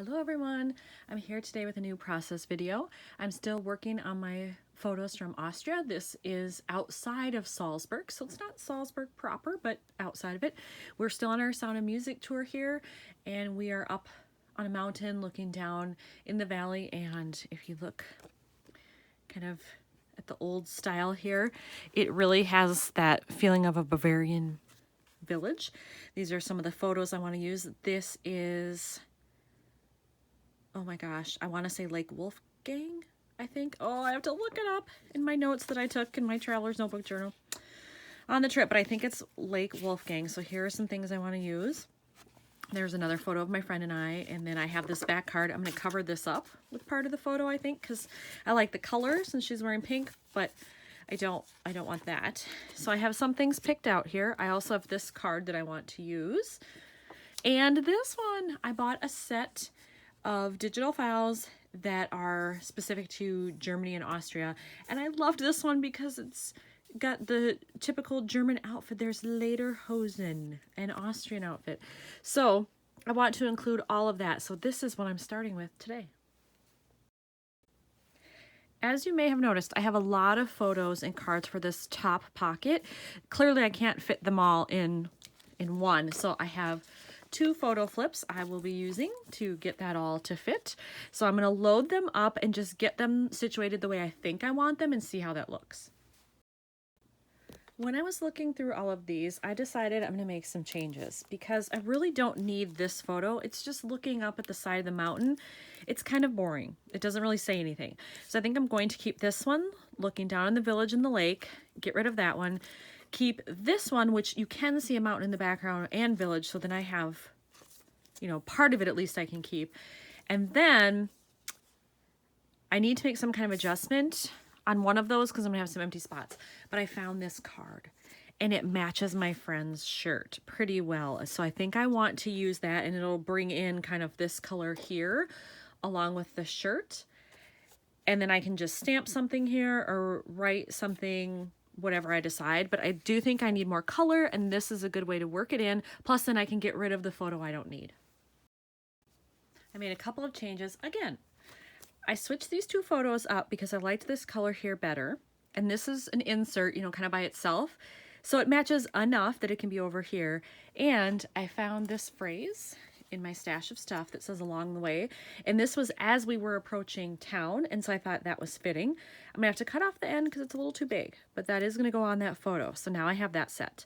Hello everyone, I'm here today with a new process video. I'm still working on my photos from Austria. This is outside of Salzburg, so it's not Salzburg proper, but outside of it. We're still on our Sound of Music tour here, and we are up on a mountain looking down in the valley, and if you look kind of at the old style here, it really has that feeling of a Bavarian village. These are some of the photos I want to use. This is, oh my gosh, I want to say Lake Wolfgang, I think. Oh, I have to look it up in my notes that I took in my traveler's notebook journal on the trip, but I think it's Lake Wolfgang. So here are some things I want to use. There's another photo of my friend and I, and then I have this back card. I'm going to cover this up with part of the photo, I think, because I like the color since she's wearing pink, but I don't want that. So I have some things picked out here. I also have this card that I want to use. And this one, I bought a set of digital files that are specific to Germany and Austria. And I loved this one because it's got the typical German outfit. There's Lederhosen, an Austrian outfit. So I want to include all of that. So this is what I'm starting with today. As you may have noticed, I have a lot of photos and cards for this top pocket. Clearly I can't fit them all in one. So I have 2 photo flips I will be using to get that all to fit. So I'm going to load them up and just get them situated the way I think I want them and see how that looks. When I was looking through all of these, I decided I'm going to make some changes because I really don't need this photo. It's just looking up at the side of the mountain. It's kind of boring. It doesn't really say anything. So I think I'm going to keep this one looking down in the village and the lake, get rid of that one. Keep this one, which you can see a mountain in the background and village, so then I have, you know, part of it at least I can keep. And then I need to make some kind of adjustment on one of those because I'm gonna have some empty spots. But I found this card and it matches my friend's shirt pretty well. So I think I want to use that, and it'll bring in kind of this color here along with the shirt. And then I can just stamp something here or write something, whatever I decide, but I do think I need more color, and this is a good way to work it in. Plus then I can get rid of the photo I don't need. I made a couple of changes. Again, I switched these 2 photos up because I liked this color here better, and this is an insert, you know, kind of by itself, so it matches enough that it can be over here. And I found this phrase in my stash of stuff that says along the way, and this was as we were approaching town, and so I thought that was fitting. I'm gonna have to cut off the end because it's a little too big, but that is gonna go on that photo, so now I have that set.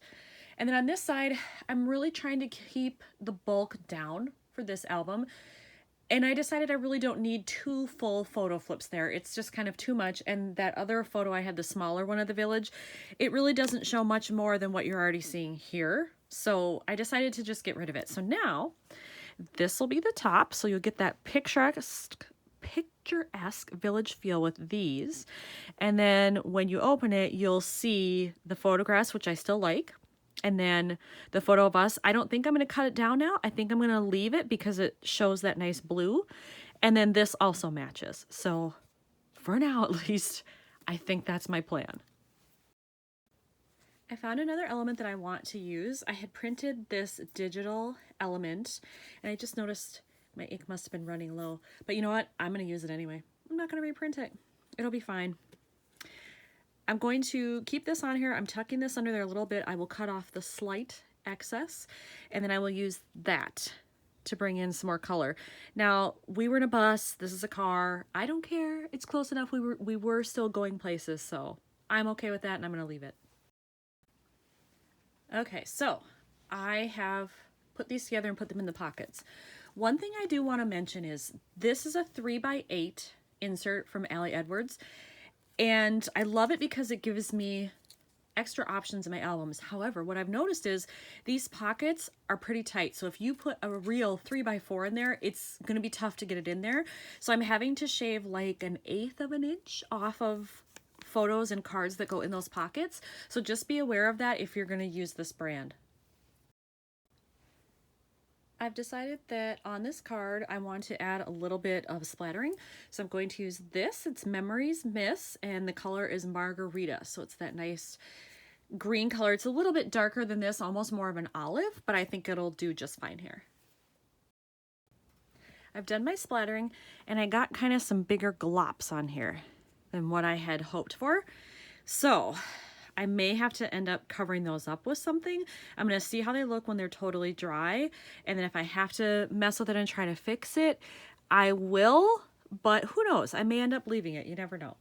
And then on this side, I'm really trying to keep the bulk down for this album, and I decided I really don't need 2 full photo flips there. It's just kind of too much, and that other photo I had, the smaller one of the village, it really doesn't show much more than what you're already seeing here, so I decided to just get rid of it. So now this will be the top, so you'll get that picturesque village feel with these. And then when you open it, you'll see the photographs, which I still like, and then the photo of us. I don't think I'm going to cut it down now. I think I'm going to leave it because it shows that nice blue. And then this also matches. So for now, at least, I think that's my plan. I found another element that I want to use. I had printed this digital element, and I just noticed my ink must have been running low. But you know what? I'm going to use it anyway. I'm not going to reprint it. It'll be fine. I'm going to keep this on here. I'm tucking this under there a little bit. I will cut off the slight excess, and then I will use that to bring in some more color. Now, we were in a bus. This is a car. I don't care. It's close enough. We were still going places, so I'm okay with that, and I'm going to leave it. Okay, so I have put these together and put them in the pockets. One thing I do want to mention is this is a 3x8 insert from Allie Edwards, and I love it because it gives me extra options in my albums. However, what I've noticed is these pockets are pretty tight, so if you put a real 3x4 in there, it's going to be tough to get it in there. So I'm having to shave like 1/8 of an inch off of photos and cards that go in those pockets. So just be aware of that if you're going to use this brand. I've decided that on this card I want to add a little bit of splattering. So I'm going to use this. It's Memories Miss, and the color is Margarita. So it's that nice green color. It's a little bit darker than this, almost more of an olive, but I think it'll do just fine here. I've done my splattering, and I got kind of some bigger glops on here than what I had hoped for. So I may have to end up covering those up with something. I'm going to see how they look when they're totally dry. And then if I have to mess with it and try to fix it, I will, but who knows? I may end up leaving it. You never know.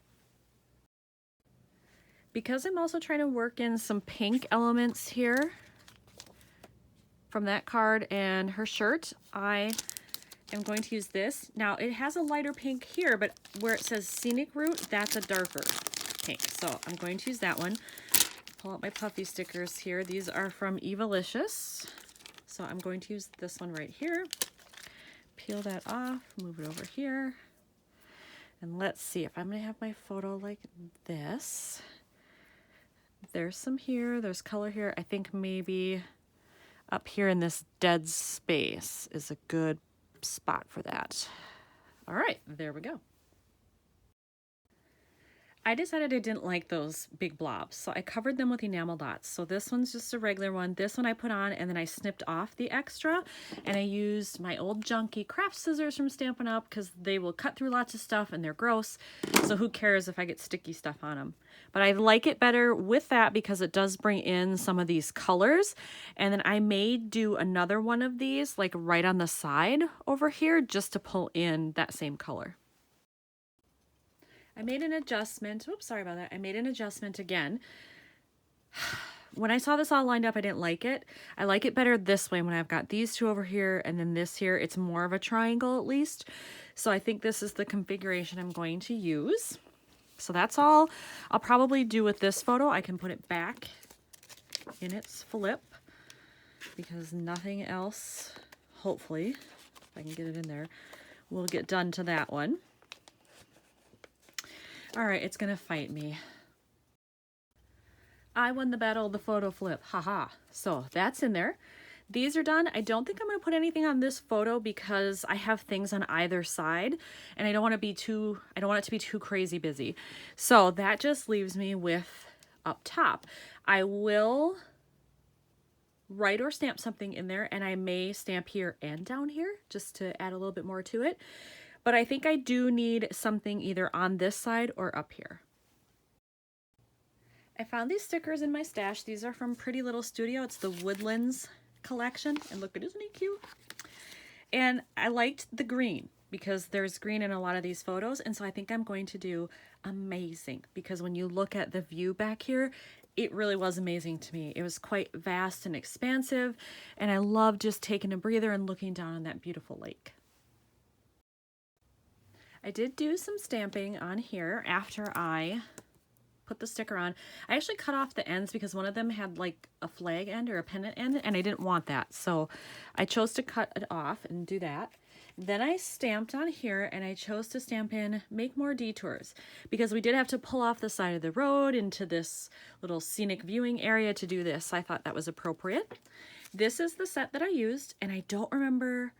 Because I'm also trying to work in some pink elements here from that card and her shirt, I am going to use this. Now it has a lighter pink here, but where it says Scenic Route, that's a darker pink. So I'm going to use that one. Pull out my puffy stickers here. These are from Evalicious. So I'm going to use this one right here. Peel that off, move it over here. And let's see if I'm going to have my photo like this. There's some here, there's color here. I think maybe up here in this dead space is a good spot for that. All right, there we go. I decided I didn't like those big blobs, so I covered them with enamel dots. So this one's just a regular one. This one I put on, and then I snipped off the extra, and I used my old junky craft scissors from Stampin' Up! Because they will cut through lots of stuff, and they're gross, so who cares if I get sticky stuff on them. But I like it better with that because it does bring in some of these colors, and then I may do another one of these, like right on the side over here, just to pull in that same color. I made an adjustment. Oops, sorry about that. I made an adjustment again. When I saw this all lined up, I didn't like it. I like it better this way when I've got these two over here and then this here. It's more of a triangle at least. So I think this is the configuration I'm going to use. So that's all I'll probably do with this photo. I can put it back in its flip because nothing else, hopefully, if I can get it in there, will get done to that one. All right, it's gonna fight me. I won the battle of the photo flip, haha. So that's in there. These are done. I don't think I'm gonna put anything on this photo because I have things on either side and I don't want it to be too crazy busy. So that just leaves me with up top. I will write or stamp something in there, and I may stamp here and down here just to add a little bit more to it. But I think I do need something either on this side or up here. I found these stickers in my stash. These are from Pretty Little Studio. It's the Woodlands collection. And look, isn't he cute? And I liked the green because there's green in a lot of these photos. And so I think I'm going to do amazing because when you look at the view back here, it really was amazing to me. It was quite vast and expansive. And I love just taking a breather and looking down on that beautiful lake. I did do some stamping on here after I put the sticker on. I actually cut off the ends because one of them had like a flag end or a pennant end, and I didn't want that. So I chose to cut it off and do that. Then I stamped on here, and I chose to stamp in Make More Detours because we did have to pull off the side of the road into this little scenic viewing area to do this. So I thought that was appropriate. This is the set that I used, and I don't remember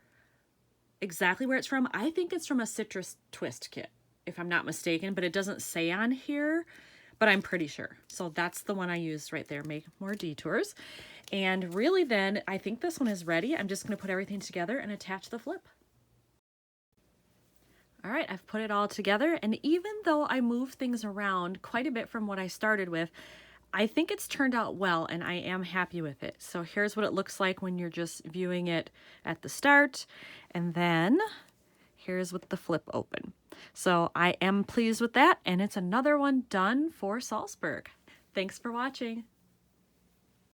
exactly where it's from. I think it's from a Citrus Twist kit, if I'm not mistaken, but it doesn't say on here, but I'm pretty sure. So that's the one I used right there, Make More Detours. And really then, I think this one is ready. I'm just gonna put everything together and attach the flip. All right, I've put it all together, and even though I moved things around quite a bit from what I started with, I think it's turned out well, and I am happy with it. So here's what it looks like when you're just viewing it at the start, and then here's with the flip open. So I am pleased with that, and it's another one done for Salzburg. Thanks for watching.